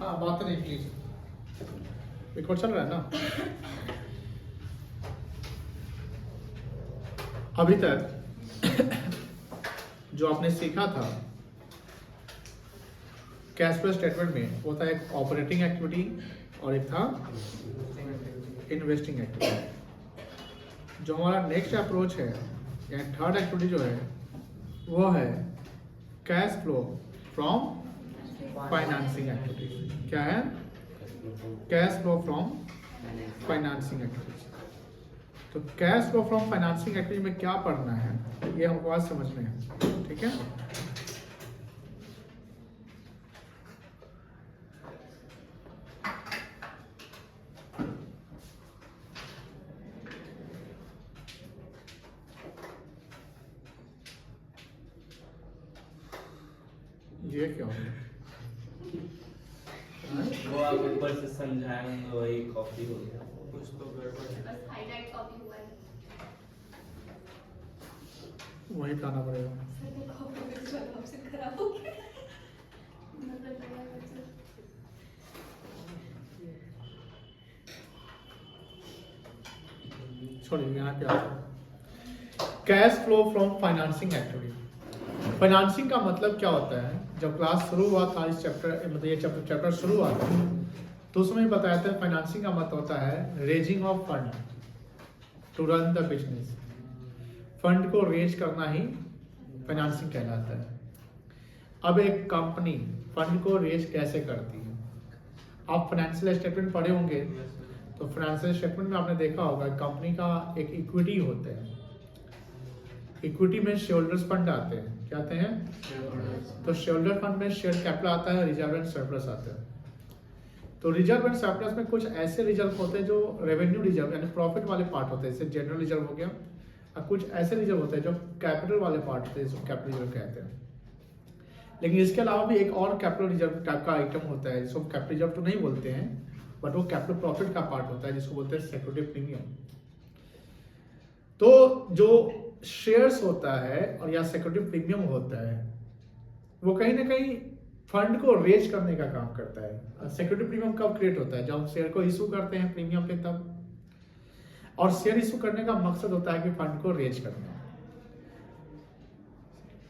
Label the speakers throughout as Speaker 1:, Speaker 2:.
Speaker 1: हाँ बात नहीं प्लीज, रिकॉर्ड चल रहा है ना। अभी तक जो आपने सीखा था कैश फ्लो स्टेटमेंट में, वो था एक ऑपरेटिंग एक्टिविटी और एक था इन्वेस्टिंग एक्टिविटी। जो हमारा नेक्स्ट अप्रोच है या थर्ड एक्टिविटी जो है वो है cash flow from financing activities. क्या है? Cash flow from financing activities. तो cash flow from financing activity में क्या पढ़ना है ये हमको आज समझना है, ठीक है। ये क्या हो गया?
Speaker 2: वो आप ऊपर से समझाएंगे वही कॉपी हो गया।
Speaker 3: कुछ तो गड़बड़ है।
Speaker 4: बस हाईलाइट कॉपी हुआ है।
Speaker 1: वही लाना पड़ेगा।
Speaker 4: सर वो कॉपी मेरे जवाब से खराब हो गया। मतलब लगा मुझे।
Speaker 1: छोड़िए यहाँ पे आ cash flow from financing activity. Financing का मतलब क्या होता है? जब क्लास शुरू हुआ था इस चैप्टर, मतलब ये चैप्टर शुरू हुआ था तो उसमें बताया था फाइनेंसिंग का मतलब होता है raising of fund to run the business. Fund को रेज करना ही फाइनेंसिंग कहलाता है। अब एक कंपनी फंड को रेज कैसे करती है? आप फाइनेंशियल स्टेटमेंट पढ़े होंगे तो फाइनेंशियल स्टेटमेंट में आपने देखा होगा कंपनी का एक इक्विटी होता है। इक्विटी में शेयरहोल्डर्स फंड आते हैं। क्या आते हैं? तो शेयरहोल्डर फंड में शेयर कैपिटल आता है, रिजर्व एंड सरप्लस आता है। तो रिजर्व एंड सरप्लस में कुछ ऐसे रिजर्व होते हैं जो रेवेन्यू रिजर्व यानी प्रॉफिट वाले पार्ट होते हैं, जैसे जनरल रिजर्व हो गया, और कुछ ऐसे रिजर्व होते हैं जो कैपिटल वाले पार्ट होते हैं, जिसको कैपिटल रिजर्व कहते हैं। लेकिन इसके अलावा भी एक और कैपिटल रिजर्व टाइप का आइटम होता है जिसको कैपिटल रिजर्व तो नहीं बोलते हैं, बट वो कैपिटल प्रॉफिट का पार्ट होता है जिसको बोलते हैं सिक्योरिटी प्रीमियम। तो जो शेयर्स होता है और या सिक्योरिटी प्रीमियम होता है वो कहीं ना कहीं फंड को रेज करने का काम करता है। सिक्योरिटी प्रीमियम कब क्रिएट होता है? जब हम शेयर को इशू करते हैं प्रीमियम पे तब। और शेयर इशू करने का मकसद होता है कि फंड को रेज करना।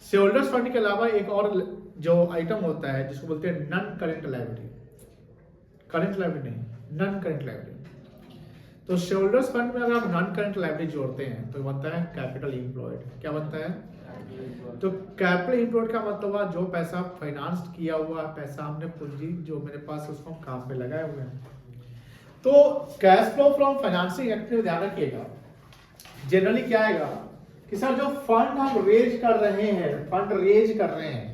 Speaker 1: शेयरहोल्डर्स फंड के अलावा एक और जो आइटम होता है जिसको बोलते हैं non current liability. Current liability नहीं, नॉन करेंट लायबिलिटी। तो शेयरहोल्डर्स फंड में अगर आप नॉन करेंट लायबिलिटी जोड़ते हैं तो बनता है कैपिटल एम्प्लॉयड। क्या बनता है? तो कैपिटल एम्प्लॉयड का मतलब हुआ जो पैसा फाइनेंस किया हुआ पैसा, हमने पूंजी जो मेरे पास उसको हम काम पे लगाए हुए हैं। तो cash flow from financing activity ध्यान रखिएगा, जनरली क्या आएगा कि सर जो फंड हम रेज कर रहे हैं, फंड रेज कर रहे हैं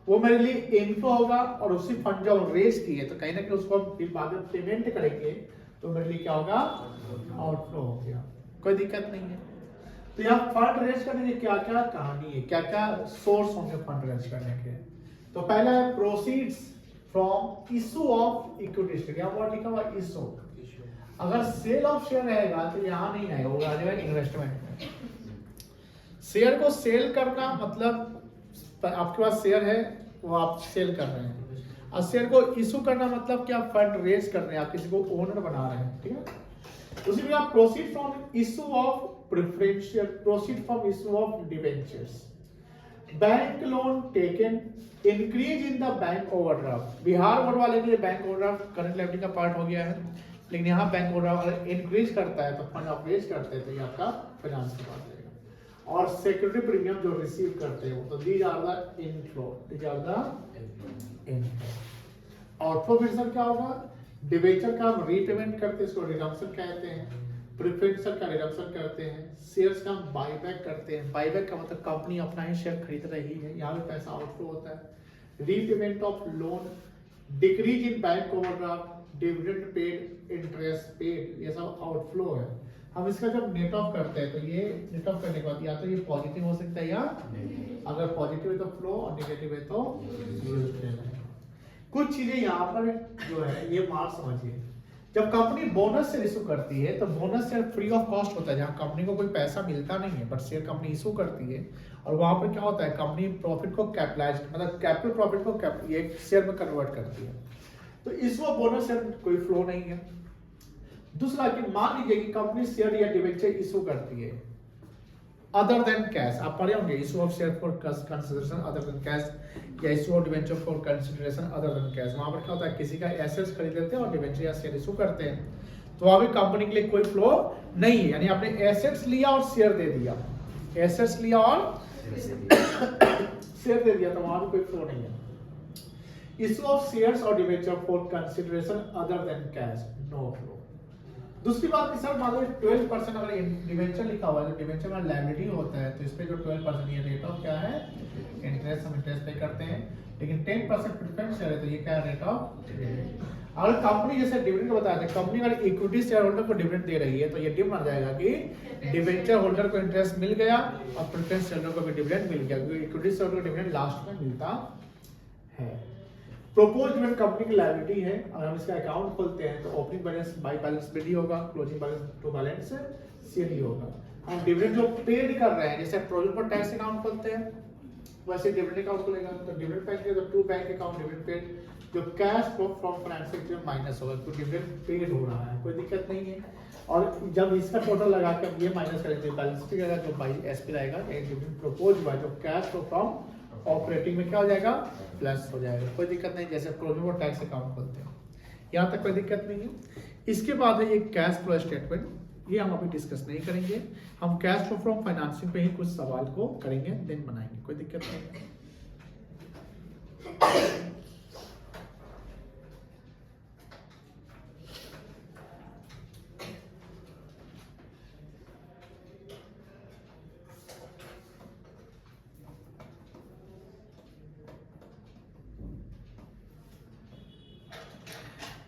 Speaker 1: वो मेरे लिए इनफ्लो होगा, और उसी फंड जो हम रेज किए तो कहीं ना कहीं उसको हम बाद में पेमेंट करेंगे तो मेरे लिए क्या होगा? आउटफ्लो हो गया। कोई दिक्कत नहीं है। तो यहाँ फंड रेज करने की क्या क्या कहानी है, क्या क्या सोर्स होंगे फंड रेज करने के? तो पहला है proceeds from issue of equity share. यहाँ पर लिखा हुआ इशू। अगर सेल ऑफ शेयर रहेगा तो यहाँ नहीं आएगा, वो आ जाएगा इन्वेस्टमेंट में। शेयर को सेल करना मतलब आपके पास शेयर है वो आप सेल कर रहे हैं, और शेयर को इशू करना मतलब कि आप फंड रेज कर रहे हैं, आप किसी को ओनर बना रहे हैं, ठीक है। उसी में आप proceed from issue of preferential, proceed from issue of debentures, bank loan taken, increase in the bank overdraft. Bihar board वाले के लिए बैंक ओवरड्राफ्ट करंट लायबिलिटी का पार्ट हो गया है, लेकिन यहाँ बैंक ओवरड्राफ्ट अगर इंक्रीज करता है तो फंड आप रेज करते हैं तो ये आपका फाइनेंस का पार्ट रहेगा। और सिक्योरिटी प्रीमियम जो रिसीव करते हो तो these are the inflow, these are the inflow. Outflow फिर सर क्या होगा? डिबेंचर का हम रीपेमेंट करते हैं, इसको रिडम्पशन कहते हैं। प्रेफरेंशियल का रिडम्पशन करते हैं। शेयर्स का हम बाईबैक करते हैं। बाईबैक का मतलब कंपनी अपना ही शेयर खरीद रही है, यहाँ पे पैसा आउटफ्लो होता है। Repayment of loan, decrease in bank overdraft, dividend paid, interest paid, ये सब आउटफ्लो है। हम इसका जब नेट ऑफ करते हैं तो ये नेट ऑफ करने के बाद या तो ये पॉजिटिव हो सकता है या अगर पॉजिटिव है तो फ्लो और नेगेटिव है तो यूज। कुछ चीजें यहाँ पर जो है ये मार्क समझिए। जब कंपनी बोनस शेयर इशू करती है तो bonus share free of cost होता है, जहां कंपनी को कोई पैसा मिलता नहीं है, बट शेयर कंपनी इशू करती है और वहां पर क्या होता है, कंपनी प्रॉफिट को कैपिटलाइज मतलब कैपिटल प्रॉफिट को ये शेयर में कन्वर्ट करती है। तो इस वो बोनस शेयर कोई फ्लो नहीं है। दूसरा कि मान लीजिए कि कंपनी शेयर या डिबेंचर इशू करती है अदर देन कैश, आप पढ़े होंगे issue of share for consideration other than cash या issue of debenture for consideration other than cash. वहां पर क्या होता है, किसी का एसेट्स खरीद लेते हैं और डिबेंचर या शेयर इशू करते हैं, तो वहां भी कंपनी के लिए कोई फ्लो नहीं है। यानी आपने एसेट्स लिया और शेयर दे दिया, एसेट्स लिया और शेयर दे दिया, तो वहां भी कोई फ्लो नहीं है। इशू ऑफ शेयर्स और debenture for consideration other than cash, no flow. दूसरी बात कि सर मान लो 12% अगर डिबेंचर लिखा हुआ है, तो डिबेंचर में लायबिलिटी होता है, तो इस पे जो 12% ये रेट ऑफ क्या है, इंटरेस्ट, हम इंटरेस्ट पे करते हैं। लेकिन 10% प्रेफरेंस शेयर है, तो ये क्या है, रेट ऑफ। अगर कंपनी जैसे डिविडेंड बताया था, कंपनी अगर इक्विटी शेयर होल्डर को डिविडेंड दे रही है, तो ये डिम बन जाएगा कि डिबेंचर होल्डर को इंटरेस्ट मिल गया और प्रेफरेंस शेयर को भी डिविडेंड मिल गया, क्योंकि इक्विटी शेयर होल्डर को डिविडेंड लास्ट में मिलता है। प्रोपोज डिविडेंड कंपनी की लायबिलिटी है। अगर हम इसका अकाउंट खोलते हैं तो opening balance by balance bill ही होगा, closing balance to balance share ही होगा। हम डिविडेंड जो पेड कर रहे हैं, जैसे प्रोविजन पर टैक्स अकाउंट खोलते हैं वैसे डिविडेंड अकाउंट खोलेगा, तो डिविडेंड पे तो to bank account dividend paid, जो cash flow from financial activity minus होगा, तो डिविडेंड पेड हो रहा है, कोई दिक्कत नहीं है। और जब इसका टोटल लगा के हम ये माइनस करेंगे, बैलेंस शीट का जो बाय एसपी रहेगा, डिविडेंड प्रपोज हुआ जो कैश फ्लो फ्रॉम ऑपरेटिंग में क्या हो जाएगा, प्लस हो जाएगा, कोई दिक्कत नहीं। जैसे प्रोविजन और टैक्स अकाउंट खोलते हैं, यहाँ तक कोई दिक्कत नहीं है। इसके बाद है ये कैश फ्लो स्टेटमेंट, ये हम अभी डिस्कस नहीं करेंगे, हम कैश फ्लो फ्रॉम फाइनेंसिंग पे ही कुछ सवाल को करेंगे, देन बनाएंगे, कोई दिक्कत नहीं।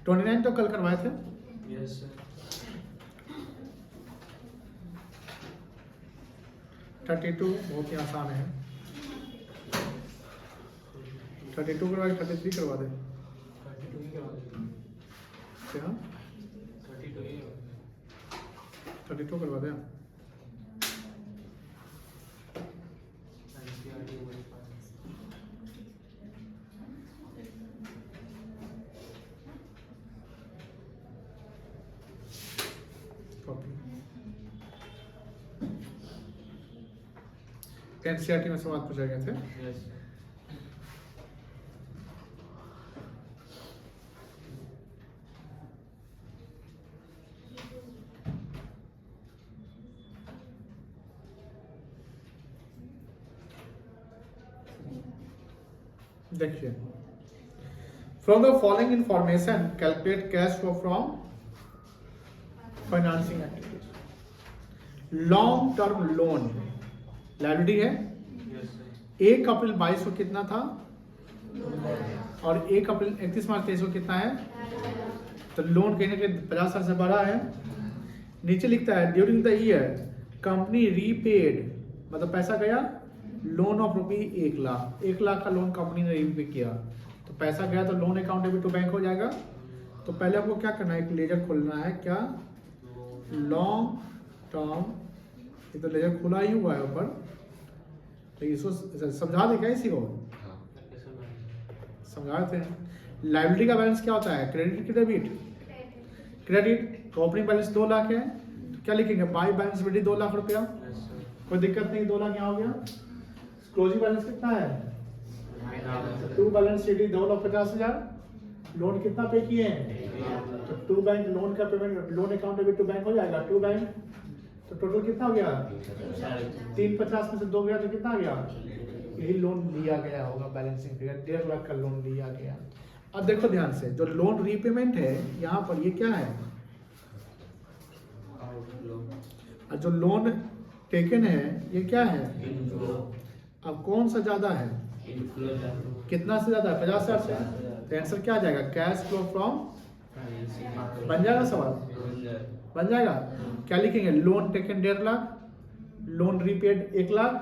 Speaker 1: तो 29 तो कल करवाए थे।
Speaker 2: Yes sir.
Speaker 1: 32 बहुत ही आसान है, 32 करवा 33 करवा दे,
Speaker 2: 32 ही करवा दो।
Speaker 1: क्या
Speaker 2: 32 ही
Speaker 1: 32 करवा दे। एनसीईआरटी में सवाल पूछे गए थे।
Speaker 2: यस।
Speaker 1: देखिए, from the following information calculate cash flow from financing activities. Long term loan liability है,
Speaker 2: यस सर।
Speaker 1: 1 अप्रैल 22 को कितना था और 1 अप्रैल 31 मार्च 23 को कितना है, तो लोन कहने के 50 साल से बड़ा है। नीचे लिखता है during the year company repaid, मतलब पैसा गया, loan of rupee 1 lakh, 1 lakh का लोन कंपनी ने रीपे किया, तो पैसा गया तो loan account debit to bank हो जाएगा। तो पहले आपको क्या करना है, एक लेजर खोलना है, क्या लॉन्ग टर्म, ये तो लेजर खुला ही हुआ है ऊपर, तो इसको समझा दे क्या इसी को, समझाते हैं। लायबिलिटी का बैलेंस क्या होता है, क्रेडिट की डेबिट, क्रेडिट तो ओपनिंग बैलेंस 2 लाख है, तो क्या लिखेंगे, बाई बैलेंस बिलिटी 2 लाख रुपया, कोई दिक्कत नहीं, 2 लाख यहाँ हो गया। क्लोजिंग बैलेंस कितना है, टू बैलेंस शीट 2,50,000, लोन कितना पे किए हैं, तो टू बैंक लोन का payment, loan account debit to bank हो जाएगा, टू बैंक, तो टोटल कितना हो गया, 350 में से 2 गया तो कितना आ गया, यही लोन लिया गया होगा, बैलेंसिंग फिगर 1.5 लाख का लोन लिया गया। अब देखो ध्यान से, जो लोन रीपेमेंट है यहाँ पर ये क्या है, और जो लोन टेकन है ये क्या है, अब कौन सा ज्यादा है, कितना से ज्यादा है, 50,000 से, तो आंसर क्या आ जाएगा, कैश फ्लो फ्रॉम, बन जाएगा सवाल, बन जाएगा। क्या लिखेंगे, loan taken 1.5 lakh, loan repaid 1 lakh,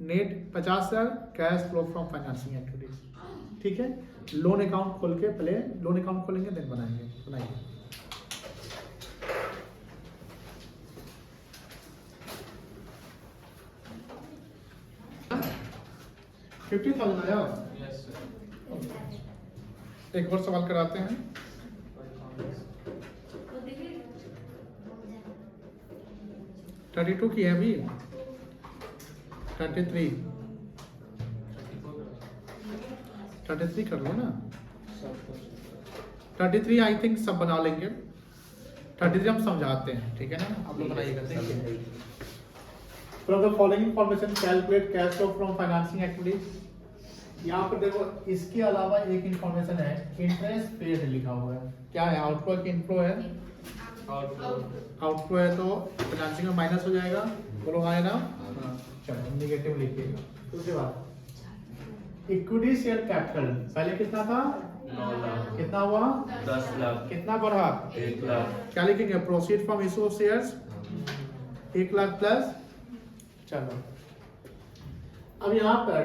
Speaker 1: net 50,000, cash flow from financing activities. ठीक है, लोन अकाउंट खोल के पहले लोन अकाउंट खोलेंगे देन बनाएंगे। 50,000 आया।
Speaker 2: Yes sir.
Speaker 1: एक और सवाल कराते हैं।
Speaker 4: वो देखिए
Speaker 1: 32 की है अभी। 33 कर लो ना। 33 आई थिंक सब बना लेंगे। 33 हम समझाते हैं, ठीक है ना? आप लोग बनाइएगा। देखिए, from the following information calculate cash flow from financing activities. यहाँ पर देखो, इसके अलावा एक इंफॉर्मेशन है, इंटरेस्ट पेड लिखा हुआ है। क्या है? आउटफ्लो की इनफ्लो है। आउटफ्लो है तो फाइनेंसिंग में माइनस हो जाएगा। बोलो हाँ है ना? हाँ, चलो नेगेटिव लिखिएगा। उसके बाद इक्विटी शेयर कैपिटल पहले कितना था?
Speaker 2: 9 लाख।
Speaker 1: कितना हुआ?
Speaker 2: 10 लाख।
Speaker 1: कितना बढ़ा?
Speaker 2: 1 लाख।
Speaker 1: क्या लिखेंगे? Proceed from issue of shares 1 lakh plus. चलो अब यहाँ पर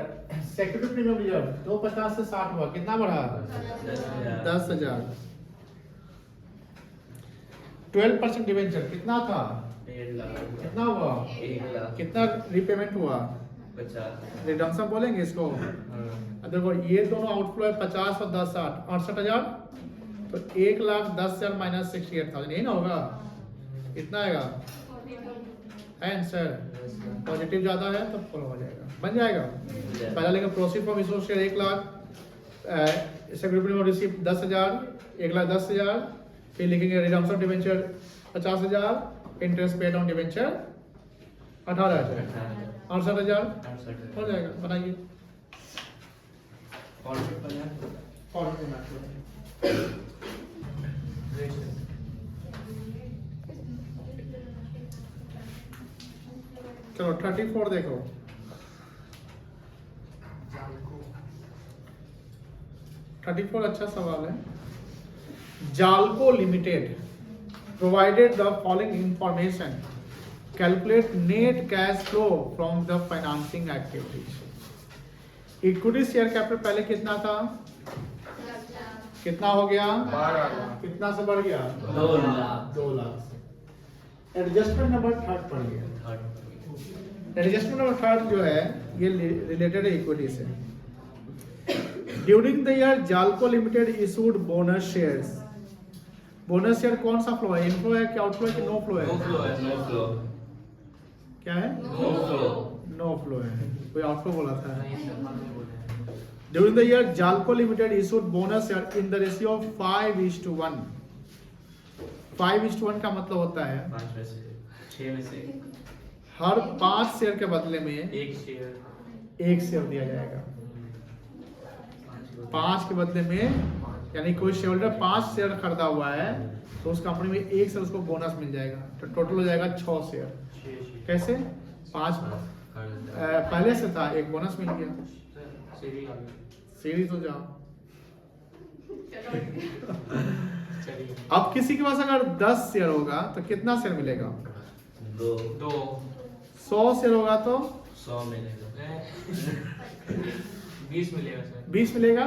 Speaker 1: सेक्रेटरी प्रीमियम रिजर्व 250 से 60 हुआ, कितना बढ़ा? 10,000। 12% डिवेंचर कितना था?
Speaker 2: 1.5 लाख।
Speaker 1: कितना हुआ?
Speaker 2: 1 लाख।
Speaker 1: कितना रिपेमेंट हुआ?
Speaker 2: 50।
Speaker 1: रिडम्पशन बोलेंगे इसको। अब देखो ये दोनों आउटफ्लो है 50 और 10 60 68,000, तो 1,10,000 माइनस 68,000 यही ना होगा? कितना आएगा? है आंसर। पॉजिटिव ज्यादा है तो फॉलो हो जाएगा, बन जाएगा। पहला लेंगे proceed from issue share 1 lakh, secretary में रिसीव 10,000, 1,10,000, फिर लिखेंगे redemption debenture 50,000, interest paid on debenture 18,000, 68,000 हो जाएगा। बनाइए चलो 34 देखो। अच्छा सवाल है। Jalco limited provided the following information, calculate net cash flow from the financing activities. Equity share capital पहले कितना था? कितना हो गया?
Speaker 2: 12 लाख।
Speaker 1: कितना से बढ़ गया?
Speaker 2: 2 लाख।
Speaker 1: 2 लाख। एडजस्टमेंट नंबर 3 पड़ गया। एडजस्टमेंट नंबर 3 जो है ये रिलेटेड है इक्विटी से। During the year Jalco limited issued bonus shares. Bonus share कौन सा फ्लो है? इनफ्लो है क्या आउटफ्लो है कि नो फ्लो है?
Speaker 2: No flow.
Speaker 1: क्या है?
Speaker 2: No flow.
Speaker 1: नो फ्लो है। कोई आउटफ्लो बोला था? During the year Jalco limited issued bonus share in the ratio of 5:1। 5:1 का मतलब होता है
Speaker 2: 5 में से 6 में से
Speaker 1: हर 5 शेयर के बदले में
Speaker 2: 1 शेयर।
Speaker 1: 1 शेयर दिया जाएगा। 5 के बदले में, यानी कोई शेयर होल्डर 5 शेयर खरीदा हुआ है तो उस कंपनी में 1 शेयर उसको बोनस मिल जाएगा, तो टोटल हो जाएगा 6 शेयर। कैसे? 5 पहले से था, 1 बोनस मिल गया। सीढ़ी तो जाओ। अब किसी के पास अगर 10 शेयर होगा तो कितना शेयर मिलेगा?
Speaker 2: 2।
Speaker 1: 100 शेयर होगा तो
Speaker 2: 100 मिलेगा।
Speaker 3: 20 मिलेगा सर।
Speaker 1: 20 मिलेगा।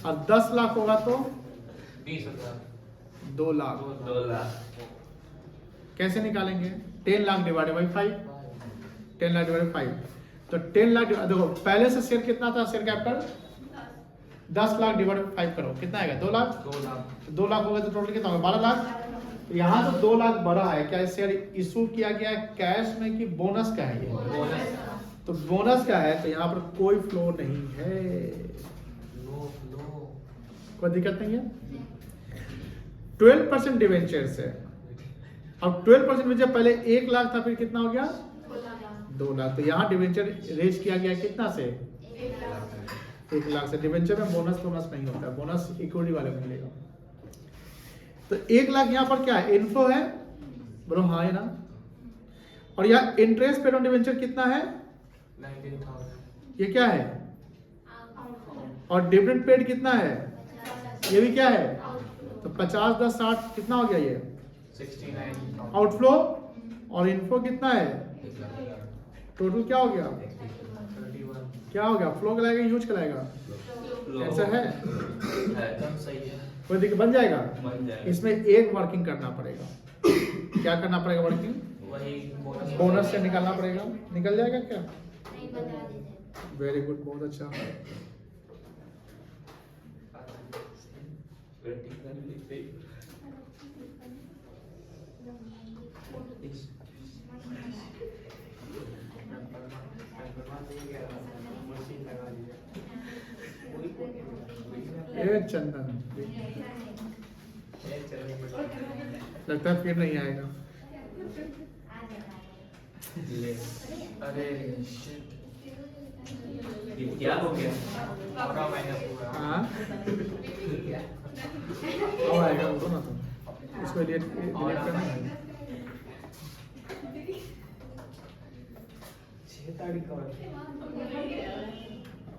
Speaker 1: और 10 लाख होगा तो
Speaker 3: 20,000।
Speaker 1: 2 लाख।
Speaker 2: 2 लाख।
Speaker 1: कैसे निकालेंगे? 10 lakh divided by 5। 10 lakh divided 5, तो 10 लाख देखो पहले से शेयर कितना था? Share capital 10 lakh divided by 5 करो, कितना आएगा? 2 लाख।
Speaker 3: 2 लाख।
Speaker 1: 2 लाख हो गया तो टोटल कितना होगा? 12 लाख। यहाँ तो 2 लाख बढ़ा है, क्या शेयर इशू किया गया है कैश में कि बोनस का है? ये
Speaker 3: बोनस।
Speaker 1: तो बोनस का है तो यहाँ पर कोई फ्लो नहीं है, कोई दिक्कत नहीं है। 12% डिवेंचर से, अब 12% में जब पहले 1 लाख था फिर कितना हो गया? 2 लाख। तो यहाँ डिवेंचर रेज किया गया कितना से? 1 लाख से। डिवेंचर में बोनस नहीं होता, बोनस इक्विटी वाले को मिलेगा। तो 1 लाख यहाँ पर क्या है? इनफ्लो है, बोलो हाँ है ना। और यहाँ इंटरेस्ट पेड ऑन डिवेंचर कितना है?
Speaker 3: 19,000।
Speaker 1: ये क्या है? और डिविडेंड पेड कितना है? ये भी क्या है? तो 50 10 60 कितना हो गया? ये
Speaker 3: 69,000।
Speaker 1: आउटफ्लो और इनफ्लो कितना है? टोटल क्या हो गया?
Speaker 3: 31।
Speaker 1: क्या हो गया? फ्लो कहलाएगा यूज कहलाएगा? ऐसा है?
Speaker 3: एकदम सही है।
Speaker 1: कोई दिक्कत? बन जाएगा।
Speaker 2: बन जाएगा।
Speaker 1: इसमें एक वर्किंग करना पड़ेगा। क्या करना पड़ेगा? वर्किंग
Speaker 3: वही
Speaker 1: बोनस से निकालना पड़ेगा। निकल जाएगा क्या?
Speaker 5: नहीं बता देते।
Speaker 1: वेरी गुड, बहुत अच्छा।
Speaker 2: vertical लिखते
Speaker 3: मशीन लगा लीजिए।
Speaker 1: ए चंदन,
Speaker 3: ये चलने में
Speaker 1: लगता है फिर नहीं आएगा।
Speaker 2: ले
Speaker 3: अरे shit,
Speaker 2: ये क्या हो गया?
Speaker 3: पूरा माइनस हुआ।
Speaker 1: हाँ, अब आएगा, रुको ना तुम, इसको डिलीट करना है।
Speaker 3: 6 तारीख का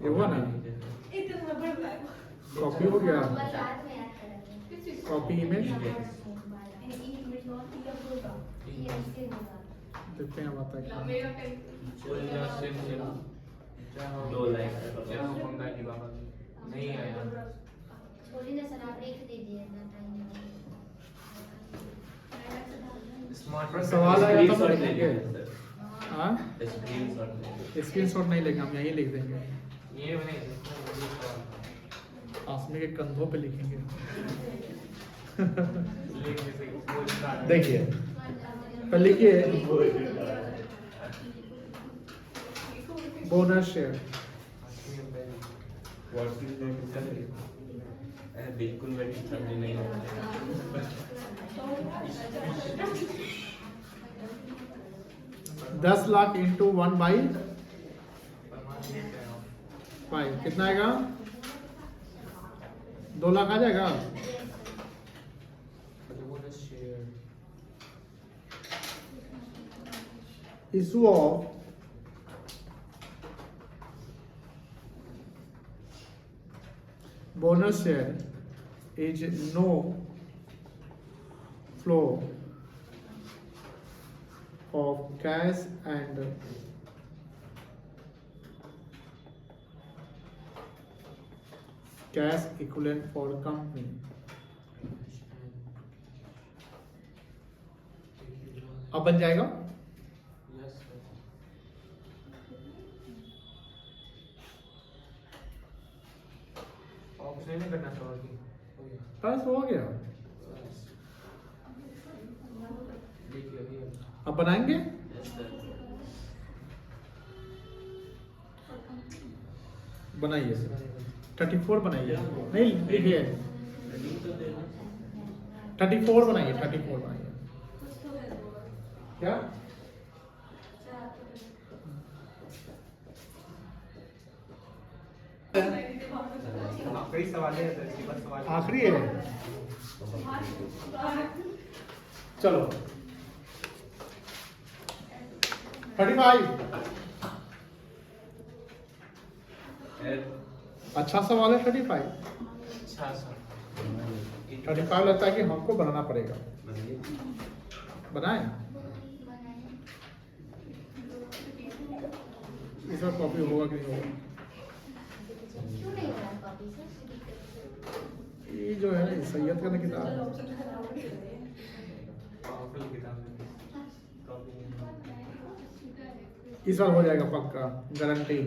Speaker 1: ये हुआ ना,
Speaker 4: इतना बड़ा
Speaker 1: कॉपी हो गया,
Speaker 5: बाद में याद करेंगे।
Speaker 1: कॉपी इमेज,
Speaker 5: ये ऐसे होगा।
Speaker 1: देखते हैं अब आता है क्या।
Speaker 4: मेरा कहीं
Speaker 2: दो लाइन
Speaker 3: नहीं आया।
Speaker 5: छोड़िए ना सर, आप लिख दीजिए ना, टाइम
Speaker 3: स्मार्ट
Speaker 1: सवाल आया था
Speaker 2: स्क्रीनशॉट ले
Speaker 1: लिखेंगे।
Speaker 2: लेंगे सर,
Speaker 1: हाँ,
Speaker 2: स्क्रीनशॉट ले लेंगे।
Speaker 1: स्क्रीनशॉट नहीं लेंगे हम, यहीं लिख देंगे,
Speaker 3: ये नहीं
Speaker 1: आसमी के कंधों पे लिखेंगे।
Speaker 3: लिखने से कोई स्टार्ट
Speaker 1: देखिए, तो लिखिए bonus share.
Speaker 2: What is not बिल्कुल vertical नहीं होता।
Speaker 1: 10 लाख इंटू 1/5 कितना आएगा? 2 लाख आ जाएगा। Issue of bonus share is no flow of cash and cash equivalent for company. अब बन जाएगा।
Speaker 3: ऑप्शन नहीं करना सवाल की
Speaker 1: बस हो गया।
Speaker 3: देखिए
Speaker 1: अब बनाएंगे।
Speaker 2: Yes, sir.
Speaker 1: बनाइए 34 बनाइए, नहीं लिखिए 34 बनाइए, 34 बनाइए। क्या
Speaker 3: आखिरी सवाल है सर, इसी पर सवाल
Speaker 1: आखिरी है? चलो 35। अच्छा सवाल है 35।
Speaker 3: अच्छा सर
Speaker 1: 35 लगता है कि हमको बनाना पड़ेगा। बनाए इसका कॉपी होगा कि नहीं होगा?
Speaker 5: क्यों नहीं बना कॉपी सर?
Speaker 1: ये जो है ना सैयद का किताब,
Speaker 3: पावरफुल किताब है कॉपी
Speaker 1: इस बार हो जाएगा पक्का, गारंटी।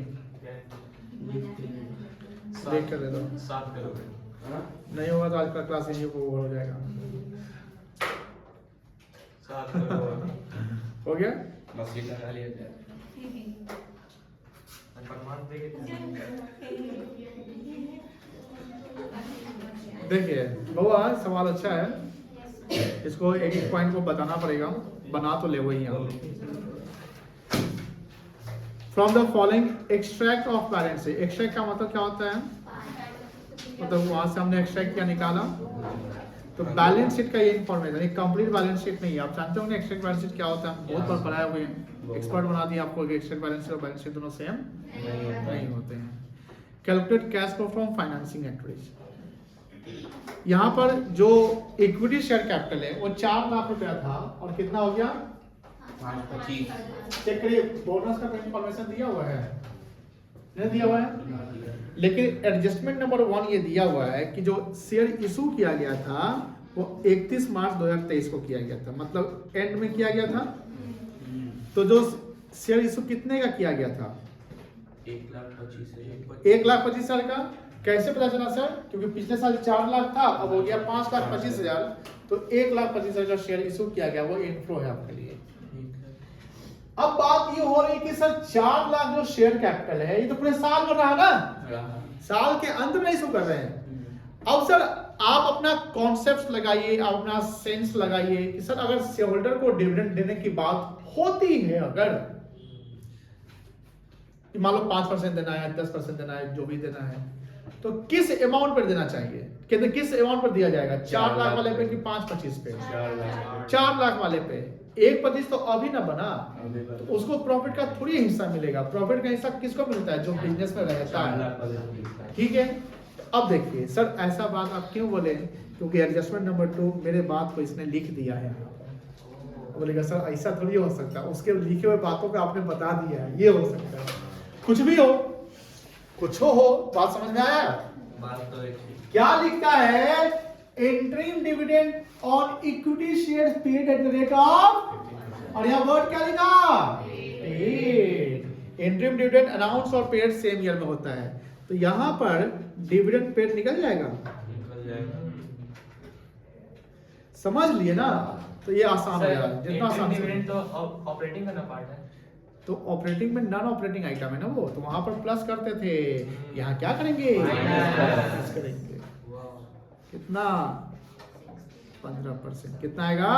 Speaker 1: देख कर दे दो,
Speaker 3: 7 करोगे
Speaker 1: नहीं होगा तो आज का क्लास यहीं को हो जाएगा।
Speaker 3: 7 करोगे
Speaker 1: हो गया।
Speaker 2: बस ये लगा लिया जाए।
Speaker 3: प्रमाण देंगे
Speaker 1: देखिए बउआ, सवाल अच्छा है, इसको एक एक पॉइंट को बताना पड़ेगा, बना तो ले वही यहाँ। From the following extract of balance sheet. Extract का मतलब क्या होता है? मतलब वहां से हमने एक्सट्रैक्ट क्या निकाला, तो बैलेंस शीट का ये इन्फॉर्मेशन, एक कंप्लीट बैलेंस शीट नहीं है। आप जानते होंगे एक्सट्रैक्ट बैलेंस शीट क्या होता है, बहुत बार पढ़ाए हुए हैं, एक्सपर्ट बना दिया आपको कि एक्सट्रैक्ट बैलेंस शीट और बैलेंस शीट दोनों सेम नहीं होते हैं। Calculate cash flow from financing activities. यहाँ पर जो इक्विटी शेयर कैपिटल है वो 4 लाख रुपया था और कितना हो गया?
Speaker 2: 25।
Speaker 1: चेक करिए, बोनस का इन्फॉर्मेशन दिया हुआ है, नहीं दिया हुआ है? लेकिन एडजस्टमेंट नंबर 1 ये दिया हुआ है कि जो शेयर इशू किया गया था वो 31 मार्च 2023 को किया गया था, मतलब एंड में किया गया था। तो जो शेयर इशू कितने का किया गया था?
Speaker 2: 1,25,000
Speaker 1: 1,25,000 का कैसे पता चला सर? क्योंकि पिछले साल 4 लाख था, अब हो गया 5,25,000, तो 1,25,000 का शेयर इशू किया गया, वो इन्फ्लो है आपके लिए। अब बात ये हो रही है कि सर 4 लाख जो शेयर कैपिटल है ये तो पूरे साल में रहा ना, साल के अंत में इशू कर रहे हैं। अब सर आप अपना कॉन्सेप्ट लगाइए, आप अपना सेंस लगाइए कि सर अगर शेयर होल्डर को डिविडेंड देने की बात होती है, अगर मान लो 5% देना है, 10% देना है, जो भी देना है, तो किस अमाउंट पर देना चाहिए? कहते किस अमाउंट पर दिया जाएगा? 4 लाख वाले पे कि 5,25 पे? 4 लाख वाले पे 1,25 तो अभी ना बना, तो उसको प्रॉफिट का थोड़ी हिस्सा मिलेगा। प्रॉफिट का हिस्सा किसको मिलता है? जो बिजनेस में रहता है। ठीक है, अब देखिए सर ऐसा बात आप क्यों बोले? क्योंकि एडजस्टमेंट नंबर 2 मेरे बात को इसने लिख दिया है। बोलेगा सर ऐसा थोड़ी हो सकता है, उसके लिखे हुए बातों को आपने बता दिया है, ये हो सकता है। कुछ भी हो, कुछ हो, बात समझ में आया?
Speaker 2: बात तो एक
Speaker 1: क्या लिखता है? Interim dividend on equity shares paid at the rate of, और यहाँ वर्ड क्या लिखा? पेड। इंटरिम डिविडेंड अनाउंस और पेड सेम ईयर में होता है, तो यहाँ पर डिविडेंड पेड निकल जाएगा।
Speaker 2: निकल जाएगा।
Speaker 1: समझ लिए ना? तो ये आसान हो जाएगा, जितना आसान से।
Speaker 3: डिविडेंड तो ऑपरेटिंग का ना पार्ट है,
Speaker 1: तो ऑपरेटिंग में नॉन ऑपरेटिंग आइटम है ना वो, तो वहां पर प्लस करते थे, यहाँ क्या करेंगे? माइनस करेंगे। कितना? 15%। कितना आएगा?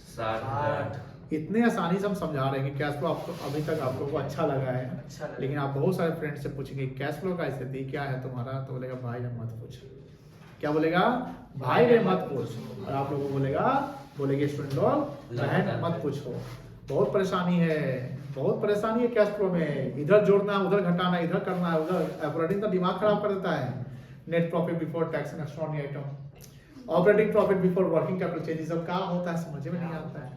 Speaker 2: 60।
Speaker 1: इतने आसानी से हम समझा रहे हैं कि कैश फ्लो आपको अभी तक आप लोगों को अच्छा लगा है,
Speaker 3: अच्छा लगा।
Speaker 1: लेकिन आप बहुत सारे फ्रेंड से पूछेंगे कैश फ्लो का स्थिति क्या है तुम्हारा, तो बोलेगा भाई रे मत पूछ। क्या बोलेगा? भाई रे मत पूछ। और आप लोगों को बोलेगे स्टूडेंट लोग बहन मत पूछो। बहुत परेशानी है, बहुत परेशानी है कैश फ्लो में। इधर जोड़ना है, उधर घटाना है, इधर करना है, उधर ऑपरेटिंग का दिमाग खराब कर देता है। Net profit before tax and extraordinary item, operating profit before working capital changes, अब क्या होता है समझ में नहीं आता है।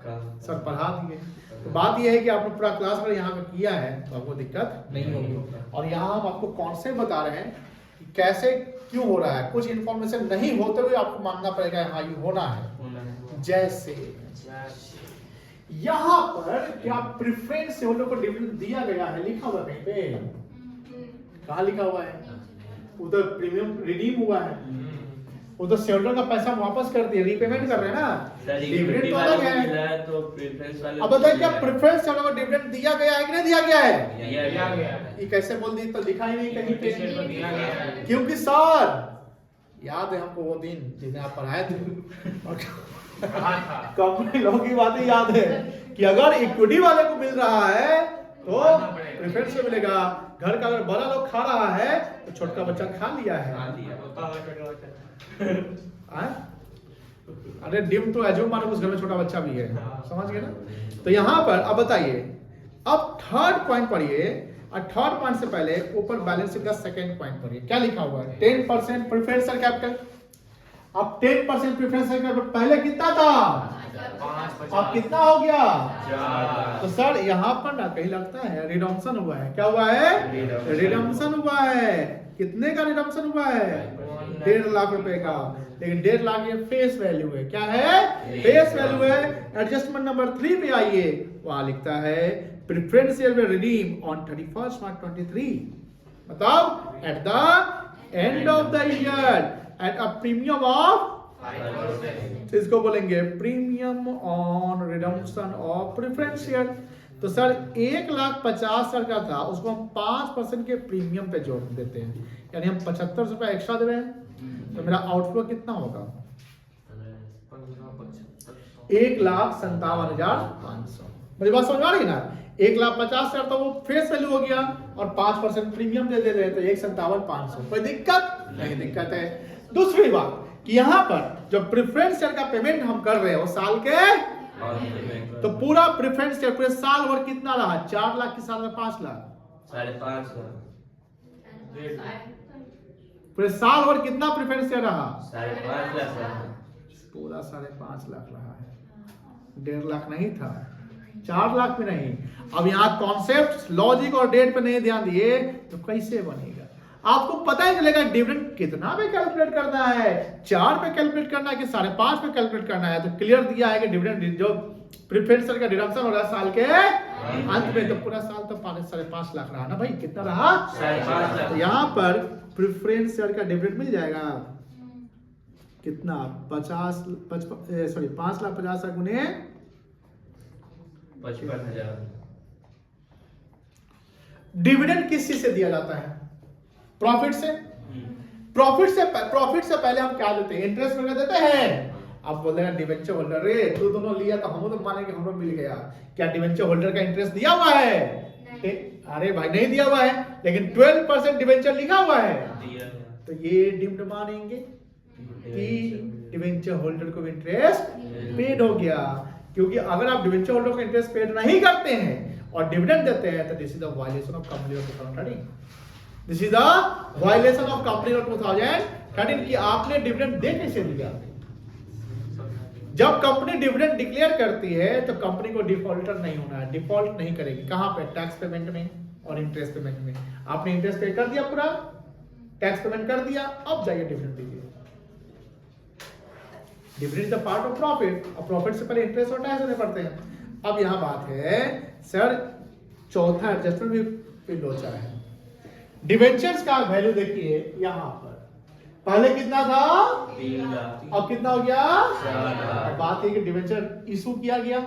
Speaker 1: सर पढ़ा दिए। तो बात यह है कि आपने पूरा क्लास अगर यहाँ पे किया है तो आपको दिक्कत नहीं होगी। और यहाँ हम आपको कॉन्सेप्ट बता रहे हैं कि कैसे क्यों हो रहा है। कुछ इन्फॉर्मेशन नहीं होते हुए आपको मानना पड़ेगा हाँ ये होना है। जैसे यहाँ पर क्या प्रेफरेंस से को डिविडेंड दिया गया है, लिखा हुआ कहीं पे? कहाँ लिखा हुआ है? उधर प्रीमियम रिडीम हुआ है, उधर शेयरहोल्डर का पैसा वापस कर दिया, रीपेमेंट कर रहे हैं ना, डिविडेंड तो अलग है।
Speaker 2: तो प्रेफरेंस वाले
Speaker 1: अब बताइए क्या प्रेफरेंस शेयरहोल्डर को डिविडेंड दिया गया है कि नहीं दिया गया है?
Speaker 2: दिया गया है।
Speaker 1: ये कैसे बोल दी? तो दिखा ही नहीं कहीं पे।
Speaker 3: दिया गया है।
Speaker 1: क्योंकि सर याद है हमको वो दिन जिसे आप पढ़ाए थे और कंपनी लोगों की बातें याद है कि अगर इक्विटी वाले को मिल रहा है तो प्रेफरेंस में मिलेगा। घर का अगर बड़ा लोग खा रहा है तो छोटा बच्चा खा लिया है। अरे डिम तो एज्यूम मानो उस घर में छोटा बच्चा भी है, समझ गए ना? तो यहाँ पर अब बताइए, अब थर्ड पॉइंट पढ़िए, और थर्ड पॉइंट से पहले ऊपर बैलेंस शीट का सेकंड पॉइंट पढ़िए। क्या लिखा हुआ है? 10% प्रेफरेंशियल कैपिटल। अब 10% प्रेफरेंशियल कैपिटल पहले कितना था?
Speaker 3: 5,
Speaker 1: अब कितना हो गया?
Speaker 2: 4।
Speaker 1: तो सर यहाँ पर ना कहीं लगता है रिडम्पशन हुआ है। क्या हुआ है? रिडम्पशन हुआ है। कितने का रिडम्पशन हुआ है? 1.5 लाख रुपए का। लेकिन 1.5 लाख ये फेस वैल्यू है। क्या है? फेस वैल्यू है। एडजस्टमेंट नंबर 3 पे आइए, वहां लिखता है preference share will redeem on 31 मार्च 23, मतलब at the end of the year at a premium of, इसको बोलेंगे premium on redemption of preference share. तो सर 1,50,000 का था, उसको हम 5% के प्रीमियम पे जोड़ देते हैं, यानी हम 75 रुपए एक्स्ट्रा दे रहे हैं। तो मेरा आउटफ्लो कितना होगा? 1,57,500। मेरी बात समझ आ रही ना? 1,50,000 तो वो फेस वैल्यू हो गया और 5% प्रीमियम दे रहे हैं, तो 1,57,500। कोई दिक्कत नहीं? दिक्कत है। दूसरी बात कि यहाँ पर जो प्रेफरेंस शेयर का पेमेंट हम कर रहे हैं वो साल के, तो पूरा प्रेफरेंस शेयर पूरे साल भर कितना रहा? 4 लाख की साल में 5 लाख,
Speaker 2: 5.5
Speaker 1: पूरे साल भर कितना प्रेफरेंस शेयर रहा?
Speaker 2: 5.5 लाख।
Speaker 1: पूरा 5.5 लाख रहा है। 1.5 लाख नहीं था, 4 लाख भी नहीं। अब यहाँ कॉन्सेप्ट, लॉजिक और डेट पे नहीं ध्यान दिए तो कैसे बनेगा? आपको पता ही चलेगा डिविडेंड कितना पे कैलकुलेट करना है, 4 पे कैलकुलेट करना है कि 5.5 पे कैलकुलेट करना है। तो क्लियर दिया है कि डिविडेंड जो प्रेफरेंस शेयर का डिडक्शन हो रहा है साल के अंत में तो पूरा साल तो 5.5 लाख रहा ना भाई, कितना रहा?
Speaker 2: 5.5 लाख।
Speaker 1: तो यहाँ पर प्रेफरेंस शेयर का डिविडेंड मिल जाएगा कितना? 5,50,000 गुने
Speaker 2: 55,000।
Speaker 1: डिविडेंड किस चीज से दिया जाता है? प्रॉफिट से। प्रॉफिट से पहले हम क्या देते हैं? इंटरेस्ट में देते हैं। अब बोल देगा डिवेंचर होल्डर, रे तू दोनों लिया तो हम तो मानेंगे हमको मिल गया। क्या डिवेंचर होल्डर का इंटरेस्ट दिया हुआ है? अरे भाई नहीं दिया हुआ है, लेकिन 12% डिवेंचर लिखा हुआ है, तो ये डिम्ड मानेंगे कि डिवेंचर होल्डर को इंटरेस्ट पेड हो गया। क्योंकि अगर आप डिवेंचर होल्डर को इंटरेस्ट पेड नहीं करते हैं और डिविडेंड देते हैं तो this is the violation of company law 2013। This is the violation of company law 2013 कि आपने डिविडेंड दे कैसे दिया। जब कंपनी डिविडेंड डिक्लेयर करती है तो कंपनी को डिफॉल्टर नहीं होना है, डिफॉल्ट नहीं करेगी। कहां पे? टैक्स पेमेंट में और इंटरेस्ट पेमेंट में। आपने इंटरेस्ट पे कर दिया, पूरा टैक्स पेमेंट कर दिया, अब जाइए डिविडेंड दीजिए। Dividend the part of profit, और प्रॉफिट से पहले इंटरेस्ट और टैक्स देने पड़ते हैं। अब यहां बात है सर, चौथा एडजस्टमेंट भी लोचा है। डिवेंचर्स का वैल्यू देखिए यहां पर, पहले कितना था?
Speaker 2: 3 लाख।
Speaker 1: अब कितना हो गया?
Speaker 2: 4 लाख।
Speaker 1: अब बात है कि डिवेंचर इशू किया गया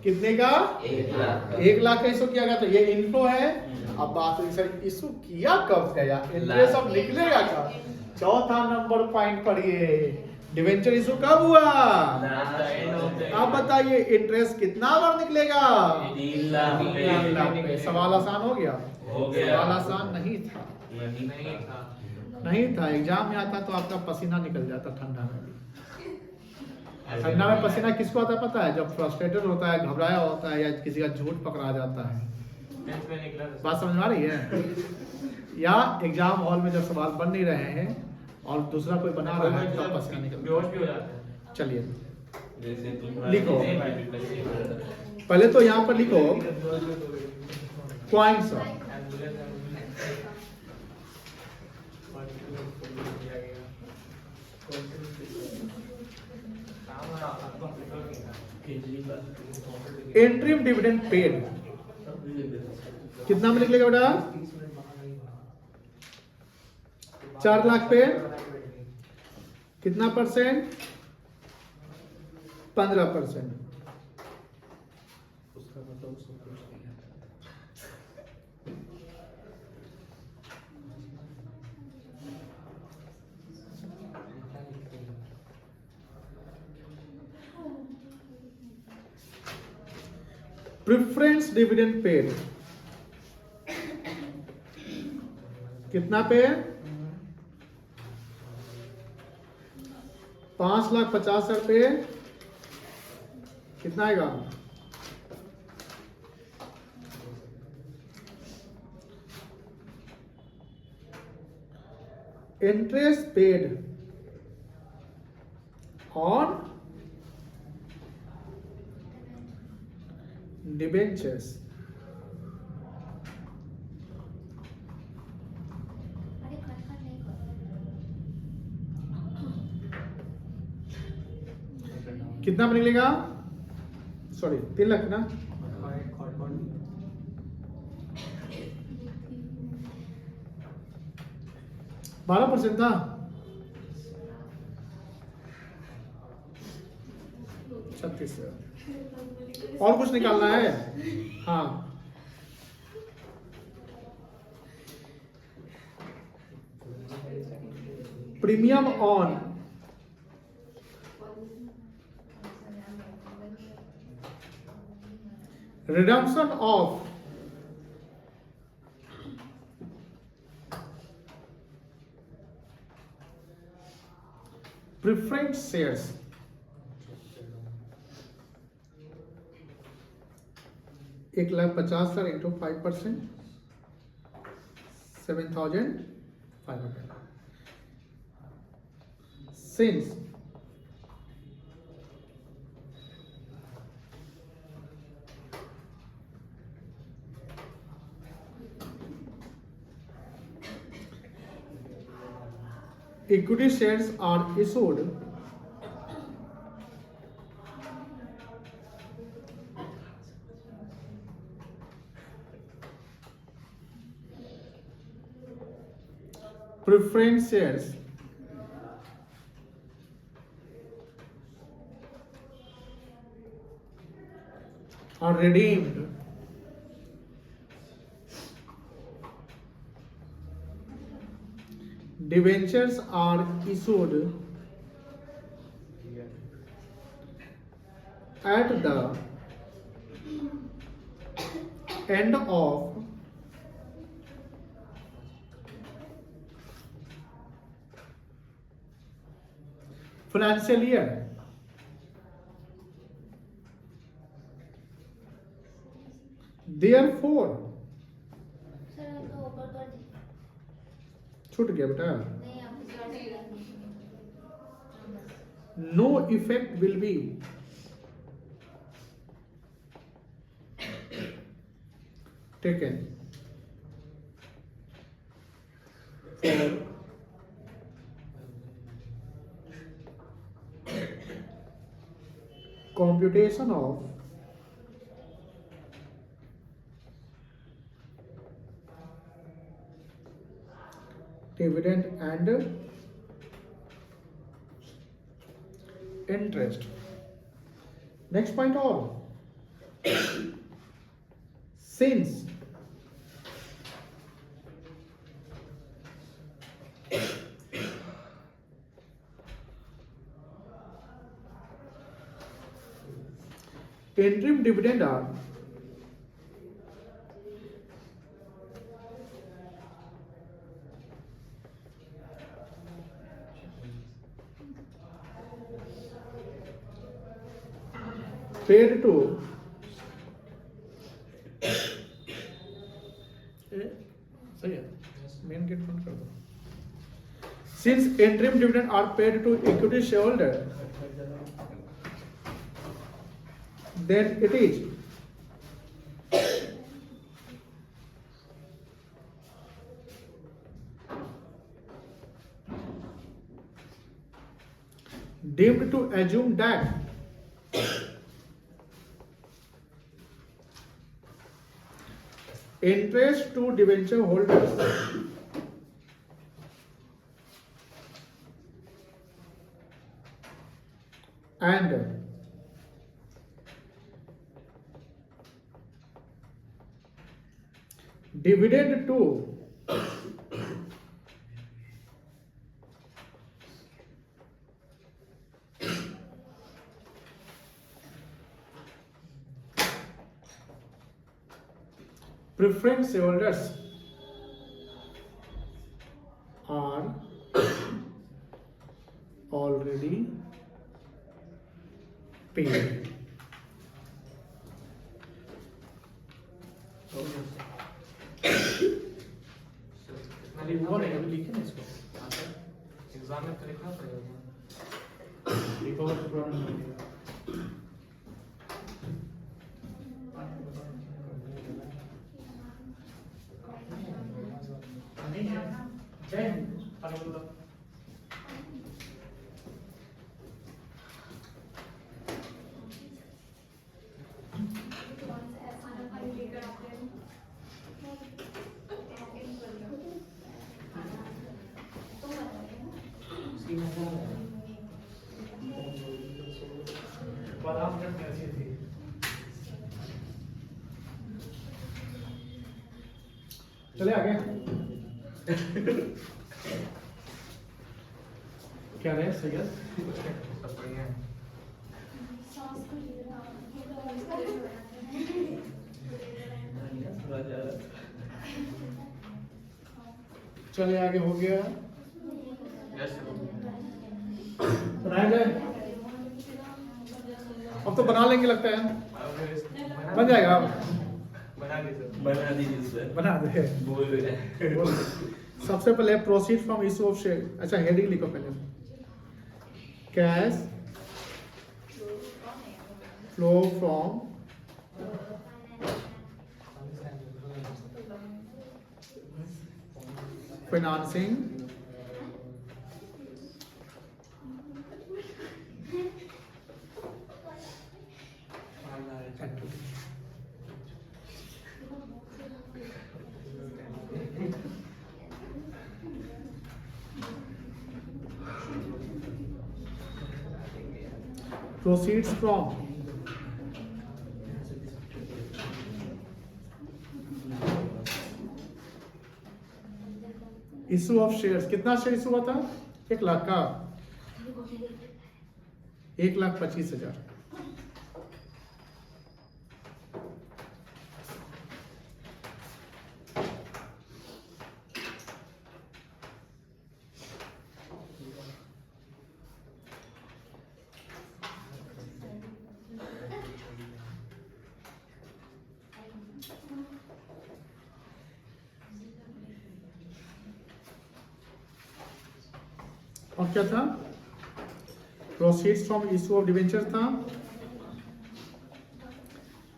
Speaker 1: कितने का?
Speaker 2: 1 लाख।
Speaker 1: 1 लाख का इशू किया गया, तो ये इनफ्लो है। अब बात है सर इशू किया कब गया? इंटरेस्ट अब निकलेगा कब? चौथा नंबर पॉइंट पर ये डिवेंचर इशू कब हुआ? अब बताइए इंटरेस्ट कितना बार निकलेगा?
Speaker 2: 3 लाख।
Speaker 1: 3 लाख पे। सवाल आसान हो गया? सवाल आसान नहीं था, नहीं था। एग्जाम में आता तो आपका पसीना निकल जाता ठंडा में भी। ठंडा में पसीना किसको आता पता है? जब फ्रस्ट्रेटेड होता है, घबराया होता है, या किसी का झूठ पकड़ा जाता है। बात समझ में आ रही है? या एग्जाम हॉल में जब सवाल बन नहीं रहे हैं और दूसरा कोई बना रहा है तो पसीना निकल जाता है। चलिए लिखो, पहले तो यहाँ पर लिखो points of interim dividend paid. कितना में निकलेगा बेटा? 4 लाख पे कितना परसेंट? 15%। प्रेफरेंस डिविडेंड पेड कितना पे? 5,50,000 पे कितना आएगा? इंटरेस्ट पेड ऑन डिबेंचर्स
Speaker 5: अरे खटखट नहीं करो।
Speaker 1: कितना में निकलेगा? सॉरी 3 लाख ना? 12% था। 36 और कुछ निकालना है? हाँ, premium on redemption of preferred shares एक 1,50,000 into 5% 7,500 since equity shares are issued preference shares are redeemed debentures are issued at the end of financial year. Therefore,
Speaker 5: sir इसको ऊपर कर दीजिए।
Speaker 1: छूट गया बेटा,
Speaker 5: नहीं आप इस बार से
Speaker 1: no effect will be taken for computation of dividend and interest. Next point all. Since interim dividend are paid to सही है, मेन गेट बंद कर दो. Since interim dividend are paid to equity shareholder, then it is deemed to assume that interest to debenture holders and dividend to preference shareholders are already paid. वो नहीं अभी लिखे ना इसको.
Speaker 3: एग्जाम में तो लिखना पड़ेगा।
Speaker 1: लिखो पुराना. नहीं है. जय हिंद. हेलो. बादाम चटनी अच्छी थी. चले आगे. क्या रहे सैयद?
Speaker 3: सब बढ़िया है।
Speaker 4: सांस को ले रहा हूँ।
Speaker 2: थोड़ा ज्यादा
Speaker 1: चले आगे हो गया.
Speaker 3: यस
Speaker 1: बनाया जाए. अब तो बना लेंगे लगता है. बन जाएगा. अब
Speaker 3: बना दी सर।
Speaker 2: बना दीजिए सर,
Speaker 1: बना दे.
Speaker 2: बोल रहे हैं।
Speaker 1: बोल. सबसे पहले proceed from issue of share. अच्छा हेडिंग लिखो पहले. Cash flow from financing activity. Proceeds from issue of shares. कितना शेयर इशू हुआ था? 1 लाख का, 1,25,000। और क्या था? Proceeds from issue of debenture था।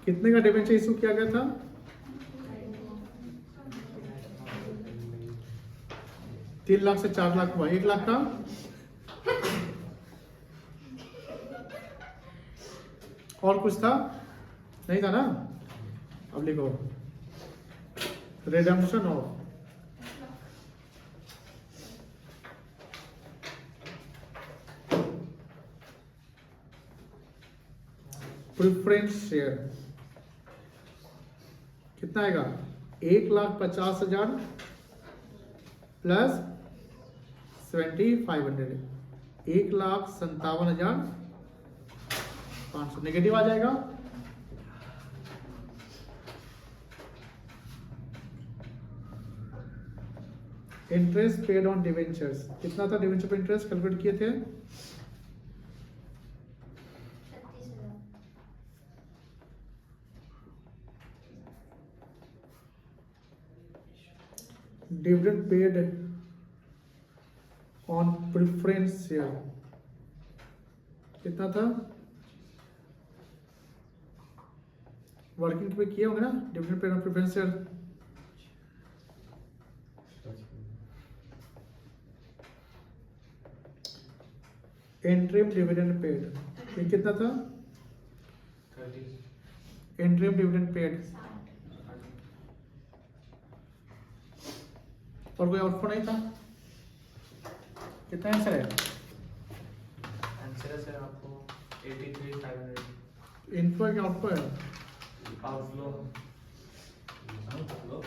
Speaker 1: कितने का डिवेंचर इशू किया गया था? 3 लाख से 4 लाख हुआ, 1 लाख का। और कुछ था? नहीं था ना? अब लिखो रिडेम्पशन ऑफ प्रेफरेंस शेयर। कितना आएगा? 1,50,000 प्लस 7,500, 1,57,500। नेगेटिव आ जाएगा। Interest paid on debentures. कितना था डिवेंचर पे इंटरेस्ट? कैलकुलेट किए थे
Speaker 5: 36,000।
Speaker 1: Dividend paid on preference share. कितना था? वर्किंग पे किए होंगे ना dividend paid on preference share. Interim dividend paid, ये कितना था?
Speaker 3: 30।
Speaker 1: Interim dividend paid. और कोई आउटपुट नहीं था? कितना आंसर है?
Speaker 3: आंसर है सर आपको 83,500।
Speaker 1: इनफ्लो है कि आउटफ्लो है?
Speaker 3: Outflow
Speaker 2: Outflow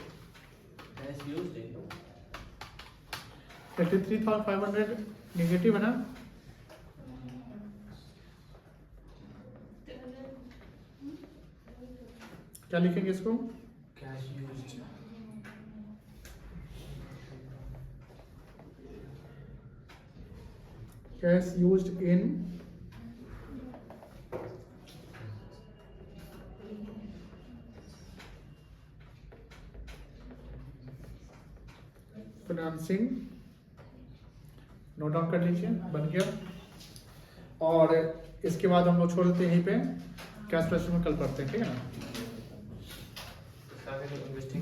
Speaker 2: as used in
Speaker 1: 83,500 negative है ना? क्या लिखेंगे इसको?
Speaker 3: Cash used.
Speaker 1: Cash used in financing. Note down कर लीजिए, बन गया। और इसके बाद हम लोग छोड़ देते हैं यहीं पे। कैश फ्लो में कल पढ़ते हैं, ठीक है ना?
Speaker 3: Sir investing